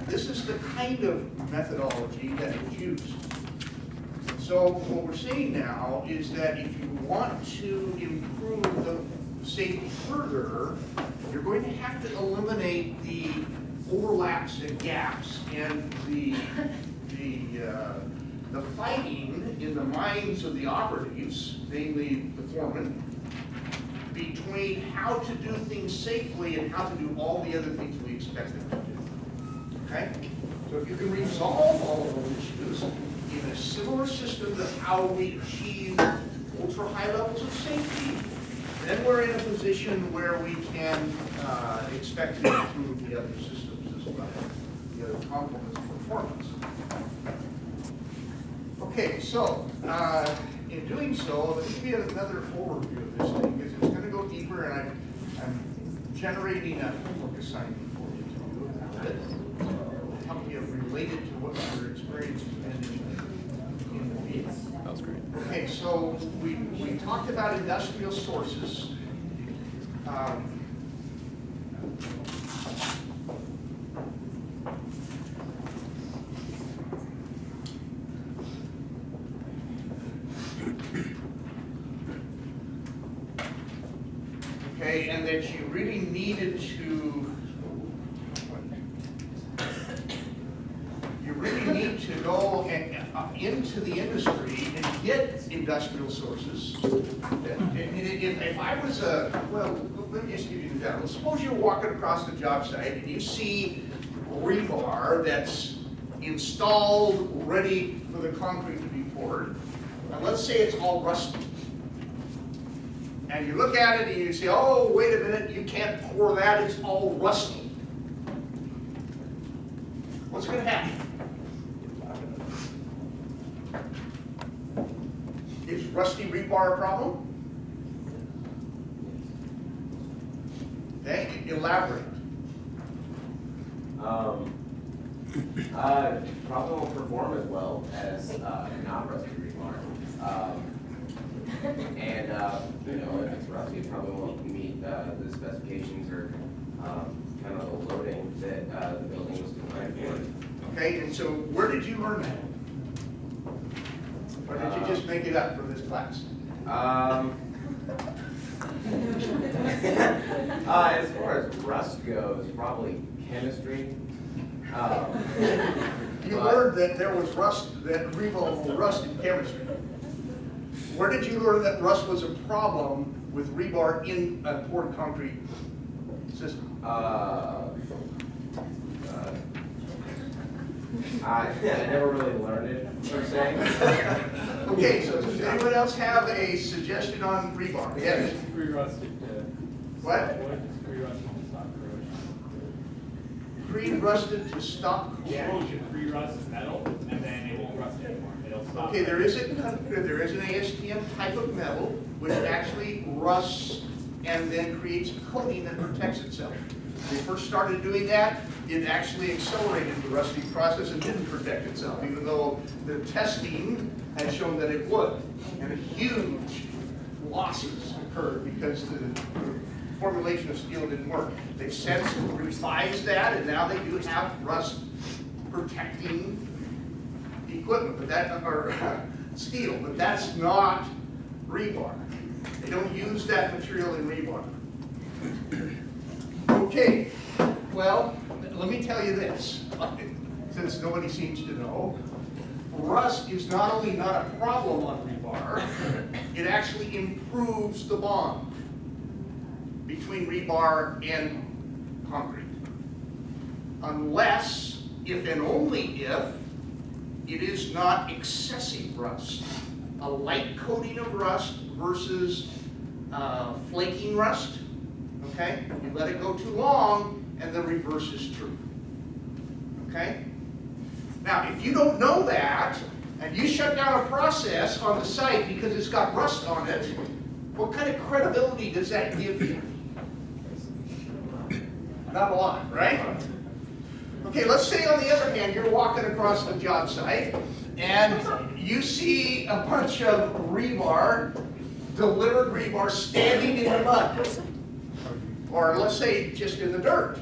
this is the kind of methodology that is used. So what we're saying now is that if you want to improve the safety further, you're going to have to eliminate the overlaps and gaps and the fighting in the minds of the operatives, namely the foreman, between how to do things safely and how to do all the other things we expect them to do. Okay? So if you can resolve all of those issues in a similar system to how we achieve ultra high levels of safety, then we're in a position where we can expect to improve the other systems as well, the other components of performance. Okay, so in doing so, let me give you another overview of this thing, because it's going to go deeper, and I'm generating a homework assignment for you to do that help you related to what your experience has been in the field. That was great. Okay, so we talked about industrial sources. Okay, and that you really needed to go into the industry and get industrial sources. If I was well, let me just give you an example. Suppose you're walking across the job site and you see rebar that's installed, ready for the concrete to be poured. And let's say it's all rusty. And you look at it and you say, oh, wait a minute, you can't pour that, it's all rusty. What's going to happen? Is rusty rebar a problem? Okay, elaborate. Probably won't perform as well as not rusty rebar. And if it's rusty, it probably won't meet the specifications or kind of the loading that the building was designed for. Okay, and so where did you learn that? Or did you just make it up for this class? As far as rust goes, probably chemistry. You learned that there was rust, that rebar will rust in chemistry. Where did you learn that rust was a problem with rebar in a poured concrete system? I never really learned it, per se. Okay, so does anyone else have a suggestion on rebar? Yes. Pre-rusted. What? Pre-rusted to stop corrosion. Pre-rusted to stop Yeah, you corrosion. should pre-rust metal, and then it won't rust anymore. It'll stop. Okay, there is an ASTM type of metal which actually rusts and then creates a coating that protects itself. When they first started doing that, it actually accelerated the rusting process and didn't protect itself, even though the testing had shown that it would. And huge losses occurred because the formulation of steel didn't work. They've since revised that, and now they do have rust protecting equipment, but that, or steel, but that's not rebar. They don't use that material in rebar. Okay, well, let me tell you this, since nobody seems to know. Rust is not only not a problem on rebar, it actually improves the bond between rebar and concrete. Unless, if and only if, it is not excessive rust. A light coating of rust versus flaking rust, okay? You let it go too long, and the reverse is true, okay? Now, if you don't know that, and you shut down a process on the site because it's got rust on it, what kind of credibility does that give you? Not a lot, right? Okay, let's say on the other hand, you're walking across the job site, and you see a bunch of rebar, delivered rebar, standing in the mud. Or let's say just in the dirt,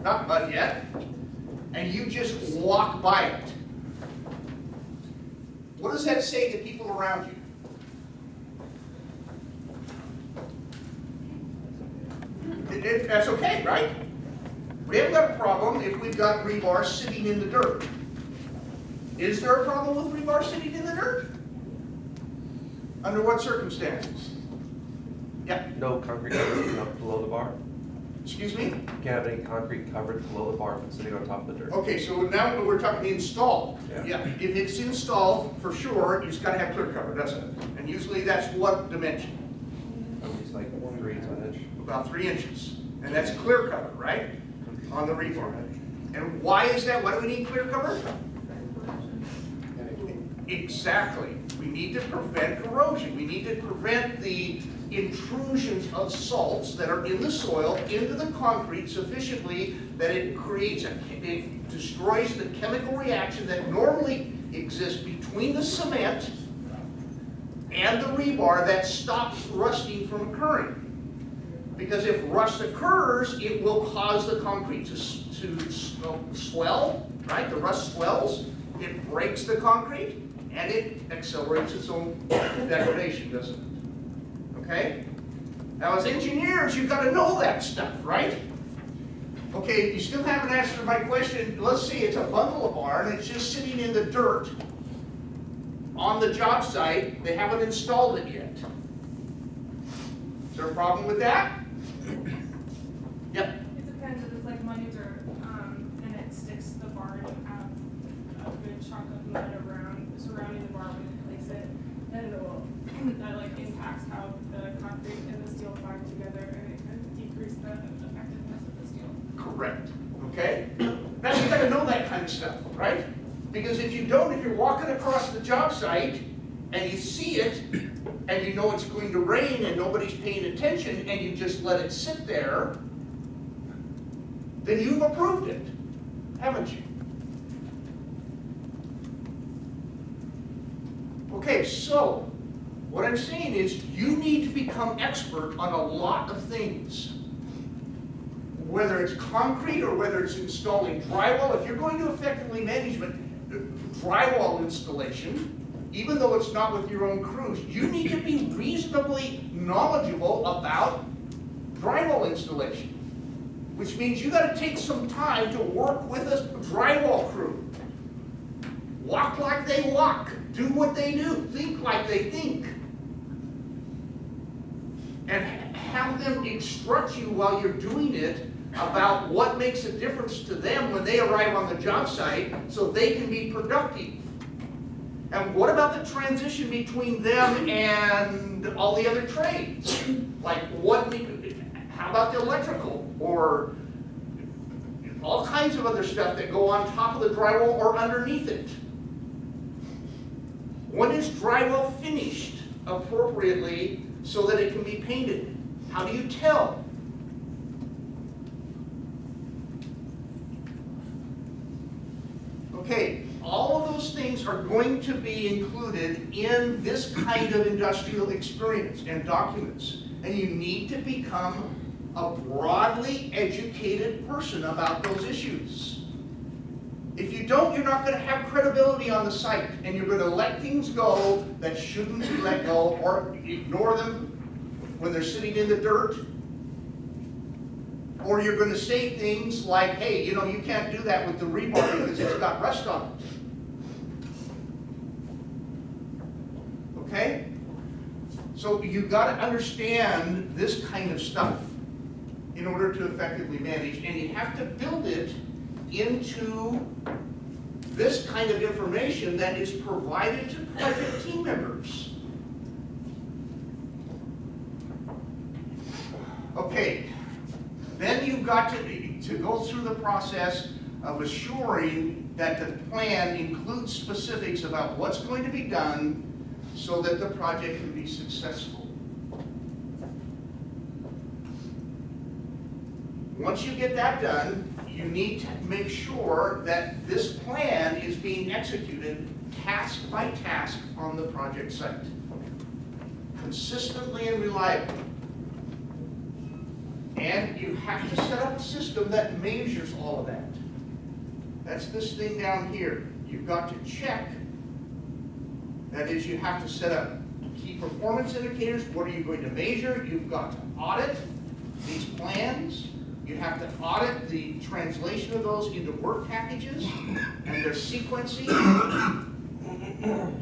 not mud yet. and you just walk by it, what does that say to people around you? That's okay, right? We haven't got a problem if we've got rebar sitting in the dirt. Is there a problem with rebar sitting in the dirt? Under what circumstances? Yeah, No concrete coverage up below the bar? excuse me? You can't have any concrete coverage below the bar if it's sitting on top of the dirt. Okay, so now we're talking installed. Yeah. If it's installed, for sure, it's gotta have clear cover, doesn't it? And usually that's what dimension? At least like 3 to an inch. About 3 inches. And that's clear cover, right? On the rebar. And why is that? Why do we need clear cover? Exactly. We need to prevent corrosion. We need to prevent the intrusions of salts that are in the soil into the concrete sufficiently that it destroys the chemical reaction that normally exists between the cement and the rebar that stops rusting from occurring. Because if rust occurs, it will cause the concrete to swell, right? The rust swells, it breaks the concrete, and it accelerates its own degradation, doesn't it? Okay? Now, as engineers, you've got to know that stuff, right? Okay, you still haven't answered my question. Let's say it's a bundle of bar, and it's just sitting in the dirt on the job site. They haven't installed it yet. Is there a problem with that? Yep. It depends if it's like muddy dirt, and it sticks to the bar, and you have a good chunk of mud surrounding the bar when you place it, then that like impacts how the concrete and the steel bind together, and it can decrease the effectiveness of the steel. Correct. Okay? Now you gotta know that kind of stuff, right? Because if you don't, if you're walking across the job site and you see it, and you know it's going to rain and nobody's paying attention, and you just let it sit there, then you've approved it, haven't you? Okay, so what I'm saying is you need to become expert on a lot of things. Whether it's concrete or whether it's installing drywall, if you're going to effectively manage drywall installation, even though it's not with your own crews, you need to be reasonably knowledgeable about drywall installation. Which means you gotta take some time to work with a drywall crew. Walk like they walk, do what they do, think like they think. And have them instruct you while you're doing it about what makes a difference to them when they arrive on the job site so they can be productive. And what about the transition between them and all the other trades? Like how about the electrical or all kinds of other stuff that go on top of the drywall or underneath it? When is drywall finished appropriately so that it can be painted? How do you tell? Okay, all of those things are going to be included in this kind of industrial experience and documents. And you need to become a broadly educated person about those issues. If you don't, you're not going to have credibility on the site, and you're going to let things go that shouldn't be let go, or ignore them when they're sitting in the dirt. Or you're going to say things like, hey, you know, you can't do that with the rebar because it's got rust on it. Okay? So you've got to understand this kind of stuff in order to effectively manage, and you have to build it into this kind of information that is provided to project team members. Okay, then you've got to go through the process of assuring that the plan includes specifics about what's going to be done so that the project can be successful. Once you get that done, you need to make sure that this plan is being executed task by task on the project site, consistently and reliably. And you have to set up a system that measures all of that. That's this thing down here. You've got to check. That is, you have to set up key performance indicators. What are you going to measure? You've got to audit these plans. You have to audit the translation of those into work packages and their sequencing.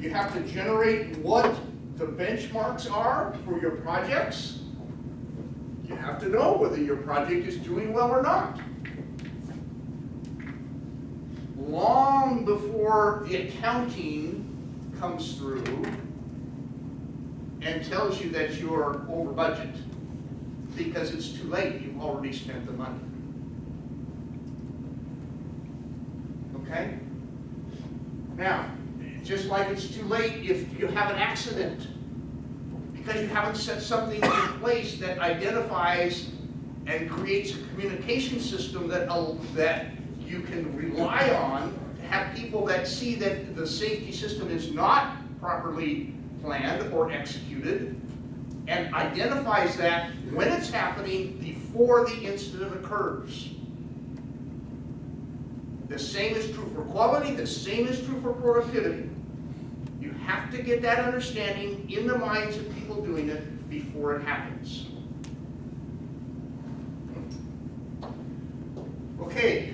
You have to generate what the benchmarks are for your projects. You have to know whether your project is doing well or not. Long before the accounting comes through and tells you that you're over budget, because it's too late, you've already spent the money. Okay? Now, just like it's too late if you have an accident, because you haven't set something in place that identifies and creates a communication system that you can rely on to have people that see that the safety system is not properly planned or executed, and identifies that when it's happening before the incident occurs. The same is true for quality, the same is true for productivity. You have to get that understanding in the minds of people doing it before it happens. Okay,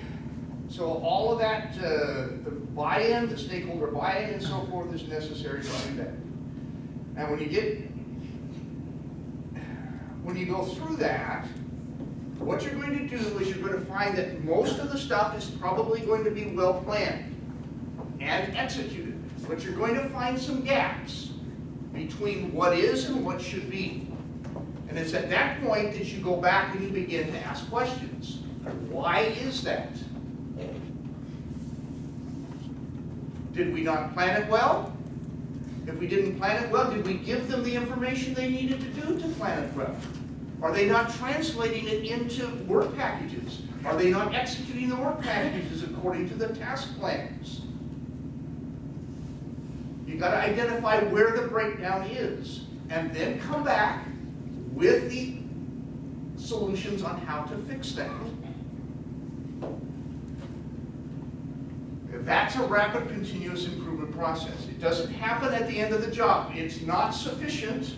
so all of that, the buy-in, the stakeholder buy-in and so forth is necessary to do that. Now when you go through that, what you're going to do is you're going to find that most of the stuff is probably going to be well planned and executed. But you're going to find some gaps between what is and what should be. And it's at that point that you go back and you begin to ask questions. Why is that? Did we not plan it well? If we didn't plan it well, did we give them the information they needed to do to plan it well? Are they not translating it into work packages? Are they not executing the work packages according to the task plans? You've got to identify where the breakdown is, and then come back with the solutions on how to fix that. That's a rapid continuous improvement process. It doesn't happen at the end of the job. It's not sufficient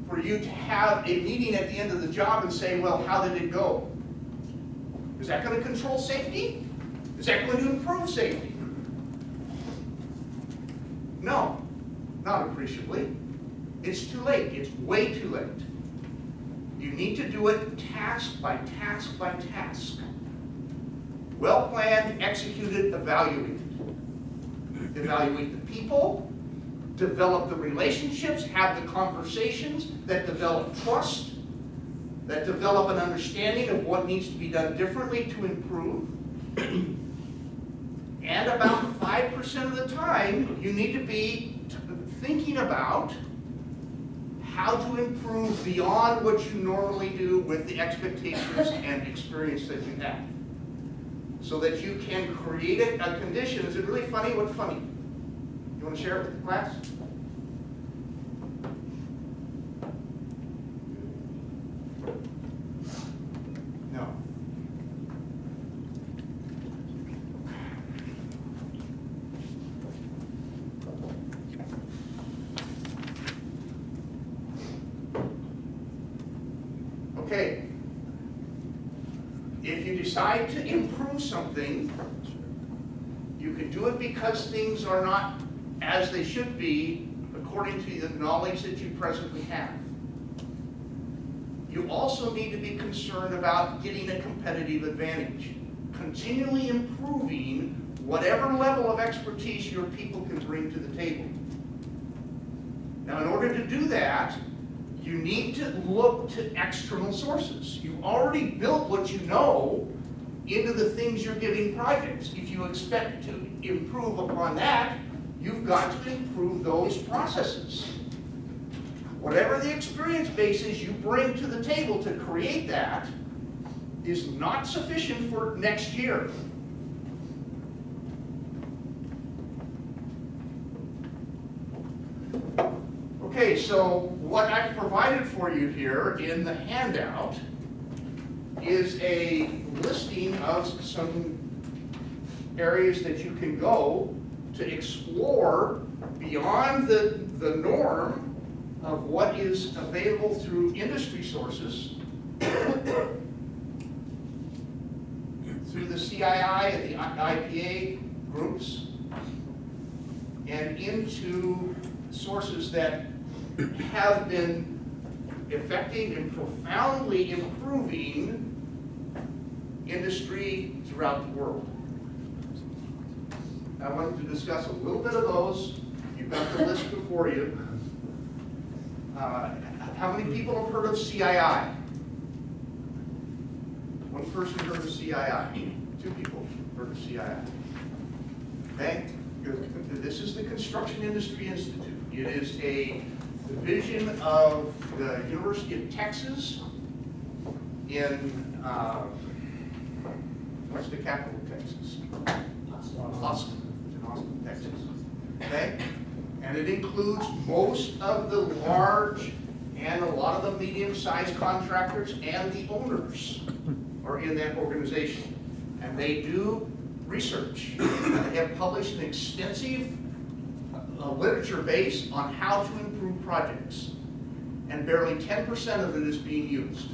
for you to have a meeting at the end of the job and say, well, how did it go? Is that going to control safety? Is that going to improve safety? No, not appreciably. It's too late. It's way too late. You need to do it task by task by task. Well planned, executed, evaluated. Evaluate the people, develop the relationships, have the conversations that develop trust, that develop an understanding of what needs to be done differently to improve. And about 5% of the time, you need to be thinking about how to improve beyond what you normally do with the expectations and experience that you have. So that you can create a condition. Is it really funny? What's funny? You want to share it with the class? No. Okay. If you decide to improve something, you can do it because things are not as they should be according to the knowledge that you presently have. You also need to be concerned about getting a competitive advantage, continually improving whatever level of expertise your people can bring to the table. Now, in order to do that, you need to look to external sources. You've already built what you know into the things you're giving projects. If you expect to improve upon that, you've got to improve those processes. Whatever the experience base is you bring to the table to create that is not sufficient for next year. Okay, so what I've provided for you here in the handout is a listing of some areas that you can go to explore beyond the norm of what is available through industry sources, through the CII and the IPA groups, and into sources that have been effective in profoundly improving industry throughout the world. I wanted to discuss a little bit of those. You've got the list before you. How many people have heard of CII? One person heard of CII. 2 people heard of CII. Okay? This is the Construction Industry Institute. It is a division of the University of Texas in, what's the capital of Texas? Austin. It's in Austin, Texas. Okay? And it includes most of the large and a lot of the medium-sized contractors and the owners are in that organization. And they do research. They have published an extensive literature base on how to improve projects. And barely 10% of it is being used.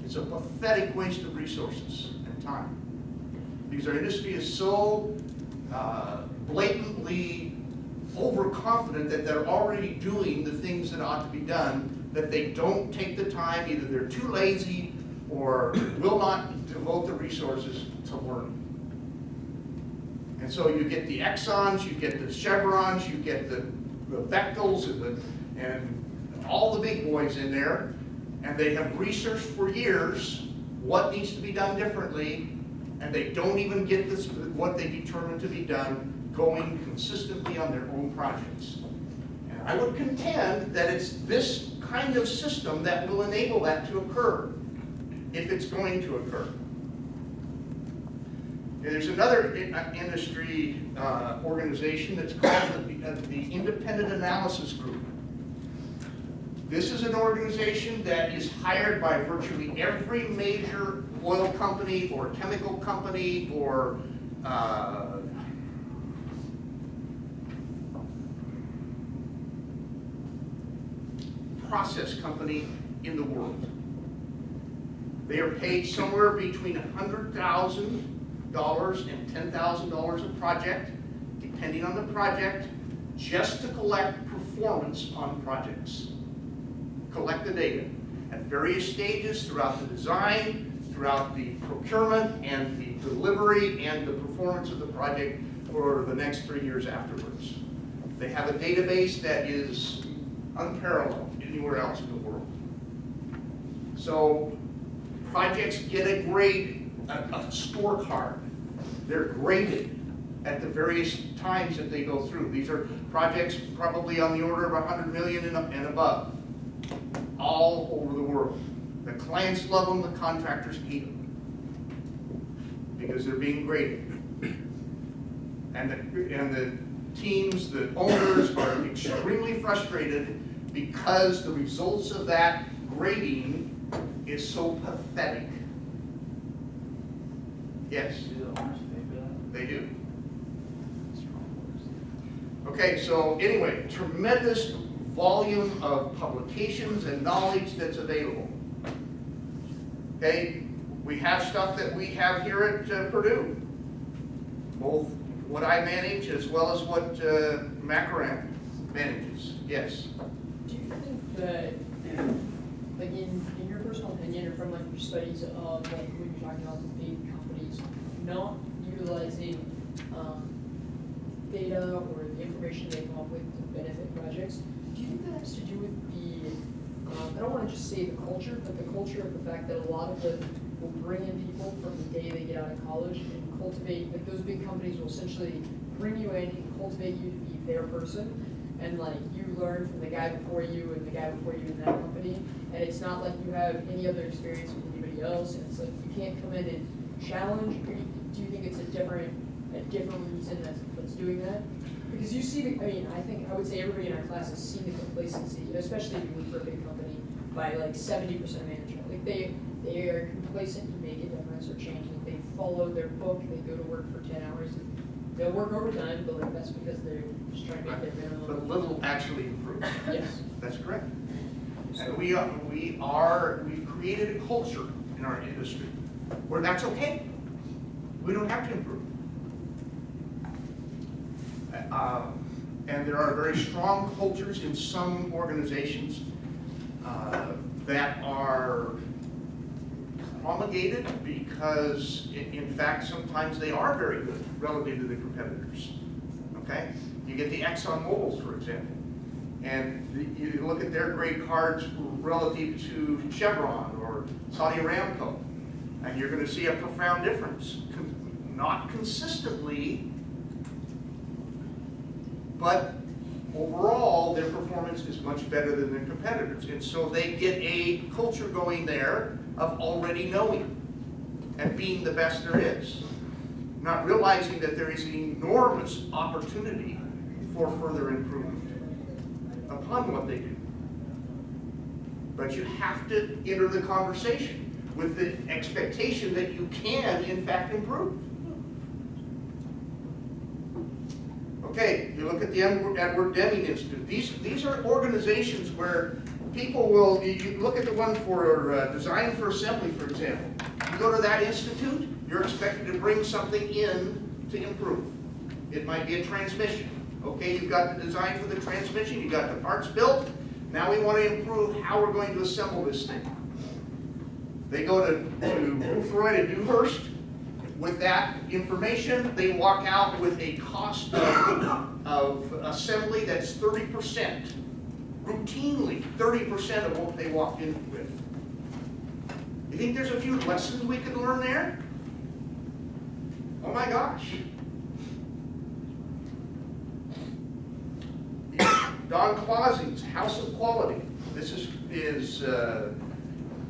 It's a pathetic waste of resources and time. Because our industry is so blatantly overconfident that they're already doing the things that ought to be done, that they don't take the time, either they're too lazy or will not devote the resources to learn. And so you get the Exxons, you get the Chevrons, you get the Bechtels and all the big boys in there, and they have researched for years what needs to be done differently, and they don't even get this, what they determine to be done going consistently on their own projects. And I would contend that it's this kind of system that will enable that to occur, if it's going to occur. And there's another industry organization that's called the Independent Analysis Group. This is an organization that is hired by virtually every major oil company or chemical company or process company in the world. They are paid somewhere between $100,000 and $10,000 a project, depending on the project, just to collect performance on projects. Collect the data at various stages throughout the design, throughout the procurement and the delivery and the performance of the project for the next 3 years afterwards. They have a database that is unparalleled anywhere else in the world. So projects get a grade, a scorecard. They're graded at the various times that they go through. These are projects probably on the order of 100 million and above, all over the world. The clients love them, the contractors hate them, because they're being graded. And the teams, the owners are extremely frustrated because the results of that grading is so pathetic. Yes? Do the owners pay for that? They do. Okay, so anyway, tremendous volume of publications and knowledge that's available. Okay, we have stuff that we have here at Purdue, both what I manage as well as what Macaran manages. Yes? Do you think that, like in your personal opinion or from like your studies of like when you're talking about the big companies not utilizing data or the information they come up with to benefit projects, do you think that has to do with the, I don't want to just say the culture, but the culture of the fact that a lot of them will bring in people from the day they get out of college and cultivate, like those big companies will essentially bring you in and cultivate you to be their person, and like you learn from the guy before you and the guy before you in that company, and it's not like you have any other experience with anybody else, and it's like you can't come in and challenge, or do you think it's a different reason that's doing that? Because you see I would say everybody in our class has seen the complacency, especially if you work for a big company, by like 70% of management. Like they are complacent to make a difference or change, like they follow their book, they go to work for 10 hours, and they'll work overtime, but like that's because they're just trying to make their But minimum. little actually improves. Yes. That's correct. And we've created a culture in our industry where that's okay. We don't have to improve. And there are very strong cultures in some organizations that are promulgated because, in fact, sometimes they are very good relative to the competitors. Okay? You get the Exxon Mobils, for example, and you look at their grade cards relative to Chevron or Saudi Aramco, and you're going to see a profound difference. Not consistently, but overall, their performance is much better than their competitors. And so they get a culture going there of already knowing and being the best there is. Not realizing that there is an enormous opportunity for further improvement upon what they do. But you have to enter the conversation with the expectation that you can, in fact, improve. Okay, you look at the Edward Deming Institute. These are organizations where people will, you look at the one for Design for Assembly, for example. You go to that institute, you're expected to bring something in to improve. It might be a transmission. Okay, you've got the design for the transmission, you've got the parts built. Now we want to improve how we're going to assemble this thing. They go to Boothroyd and Dewhurst. With that information, they walk out with a cost of assembly that's 30%. Routinely, 30% of what they walked in with. You think there's a few lessons we could learn there? Oh my gosh. Don Clausey's House of Quality. This is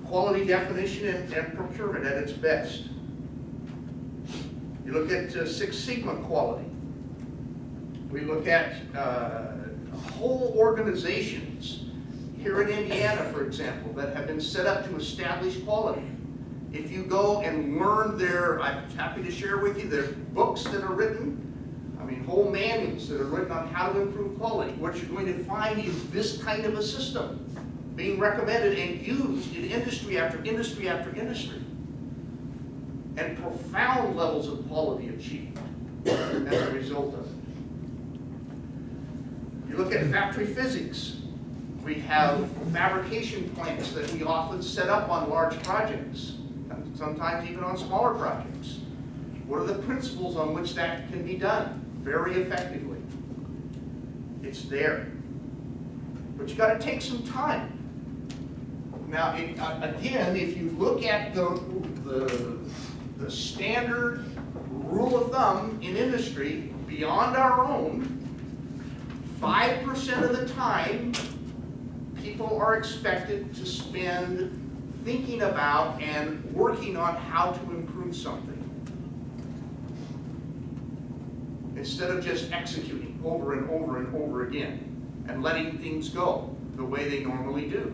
quality definition and procurement at its best. You look at Six Sigma quality. We look at whole organizations here in Indiana, for example, that have been set up to establish quality. If you go and learn I'm happy to share with you, their books that are written, whole manuals that are written on how to improve quality. What you're going to find is this kind of a system being recommended and used in industry after industry after industry. And profound levels of quality achieved as a result of it. You look at factory physics. We have fabrication plants that we often set up on large projects, and sometimes even on smaller projects. What are the principles on which that can be done very effectively? It's there. But you got to take some time. Now, again, if you look at the standard rule of thumb in industry, beyond our own, 5% of the time, people are expected to spend thinking about and working on how to improve something, instead of just executing over and over and over again and letting things go the way they normally do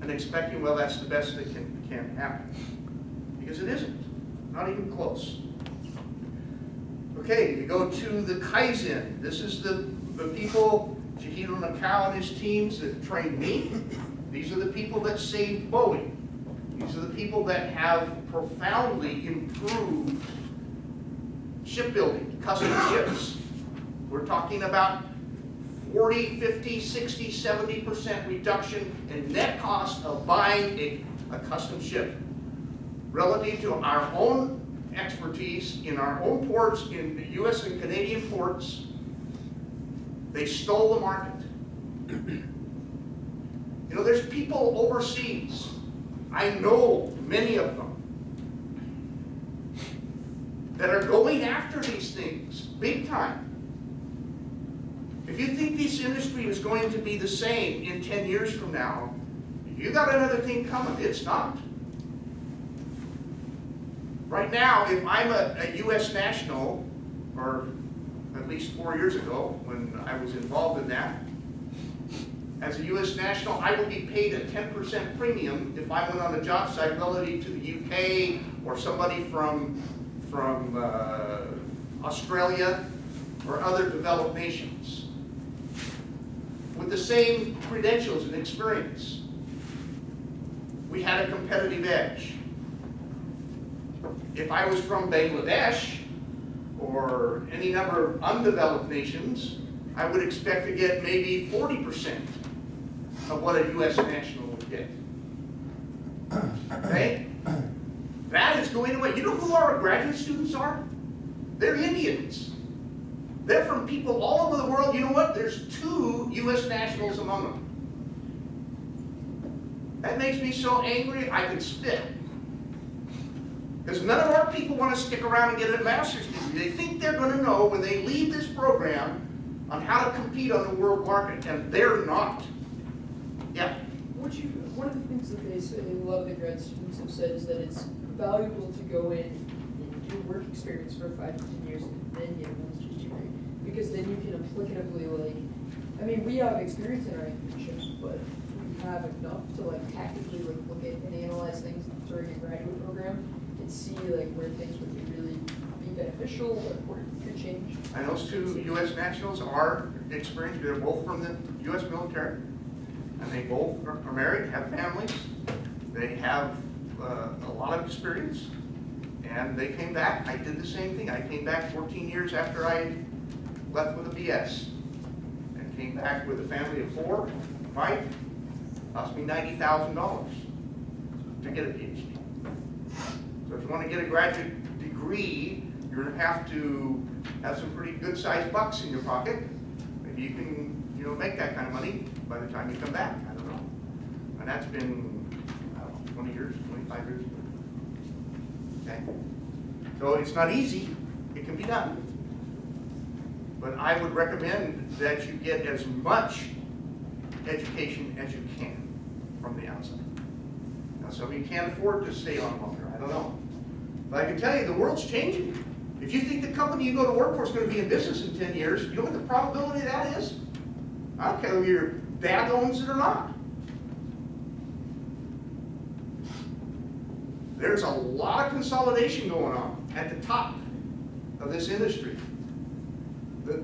and expecting, well, that's the best that can happen. Because it isn't. Not even close. Okay, you go to the Kaizen. This is the people, Chihiro Nakao and his teams that trained me. These are the people that saved Boeing. These are the people that have profoundly improved shipbuilding, custom ships. We're talking about 40, 50, 60, 70% reduction in net cost of buying a custom ship relative to our own expertise in our own ports, in the U.S. and Canadian ports. They stole the market. There's people overseas. I know many of them that are going after these things big time. If you think this industry is going to be the same in 10 years from now, you got another thing coming. It's not. Right now, if I'm a U.S. national, or at least 4 years ago when I was involved in that, as a U.S. national, I would be paid a 10% premium if I went on a job site relative to the UK or somebody from from Australia or other developed nations with the same credentials and experience. We had a competitive edge. If I was from Bangladesh or any number of undeveloped nations, I would expect to get maybe 40% of what a U.S. national would get. Okay? That is going away. You know who our graduate students are? They're Indians. They're from people all over the world. You know what? There's 2 U.S. nationals among them. That makes me so angry I could spit. Because none of our people want to stick around and get a master's degree. They think they're going to know when they leave this program on how to compete on the world market, and they're not. Yeah. One of the things that they say, a lot of the grad students have said, is that it's valuable to go in and do work experience for 5 to 10 years and then get a master's degree. Because then you can applicably, like, I mean, we have experience in our internships, but we have enough to like tactically like look at and analyze things during a graduate program and see like where things would be really be beneficial or could change. And those 2 U.S. nationals are experienced. They're both from the U.S. military. And they both are married, have families. They have a lot of experience. And they came back. I did the same thing. I came back 14 years after I left with a BS. And came back with a family of 4, 5. Cost me $90,000 to get a PhD. So if you want to get a graduate degree, you're going to have some pretty good sized bucks in your pocket. Maybe you can, make that kind of money by the time you come back. I don't know. And that's been, I don't know, 20 years, 25 years. Okay? So it's not easy. It can be done. But I would recommend that you get as much education as you can from the outside. Now, some of you can't afford to stay on longer. I don't know. But I can tell you, the world's changing. If you think the company you go to work for is going to be in business in 10 years, you know what the probability of that is? I don't care whether your dad owns it or not. There's a lot of consolidation going on at the top of this industry. The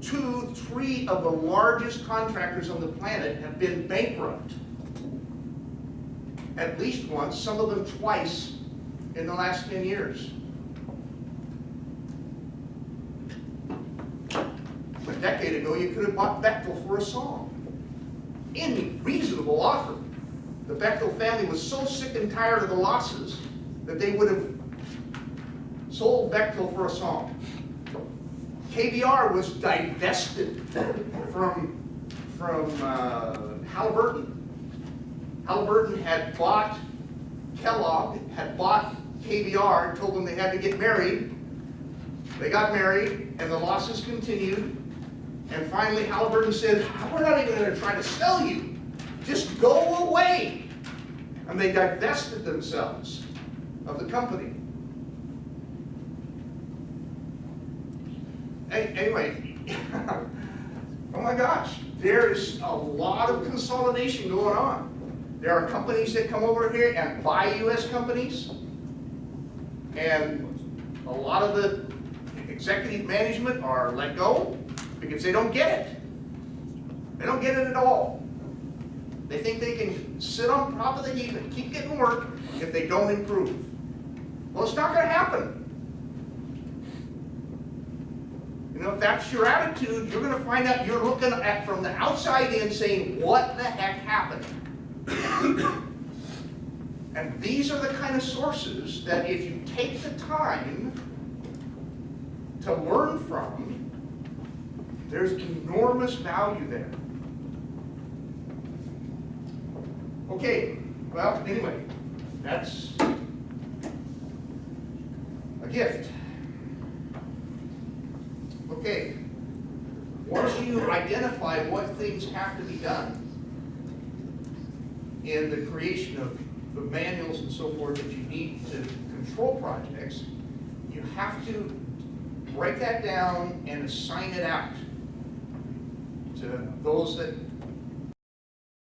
2, 3 of the largest contractors on the planet have been bankrupt. At least once, some of them twice in the last 10 years. A decade ago, you could have bought Bechtel for a song. Any reasonable offer. The Bechtel family was so sick and tired of the losses that they would have sold Bechtel for a song. KBR was divested from Halliburton. Halliburton had bought Kellogg, had bought KBR, told them they had to get married. They got married, and the losses continued. And finally, Halliburton said, we're not even going to try to sell you. Just go away. And they divested themselves of the company. Anyway, oh my gosh, there is a lot of consolidation going on. There are companies that come over here and buy U.S. companies. And a lot of the executive management are let go because they don't get it. They don't get it at all. They think they can sit on top of the heap and keep getting work if they don't improve. Well, it's not going to happen. If that's your attitude, you're going to find out you're looking at from the outside in saying, what the heck happened? And these are the kind of sources that if you take the time to learn from, there's enormous value there. Okay, well, anyway, that's a gift. Okay, once you identify what things have to be done in the creation of the manuals and so forth that you need to control projects, you have to break that down and assign it out to those that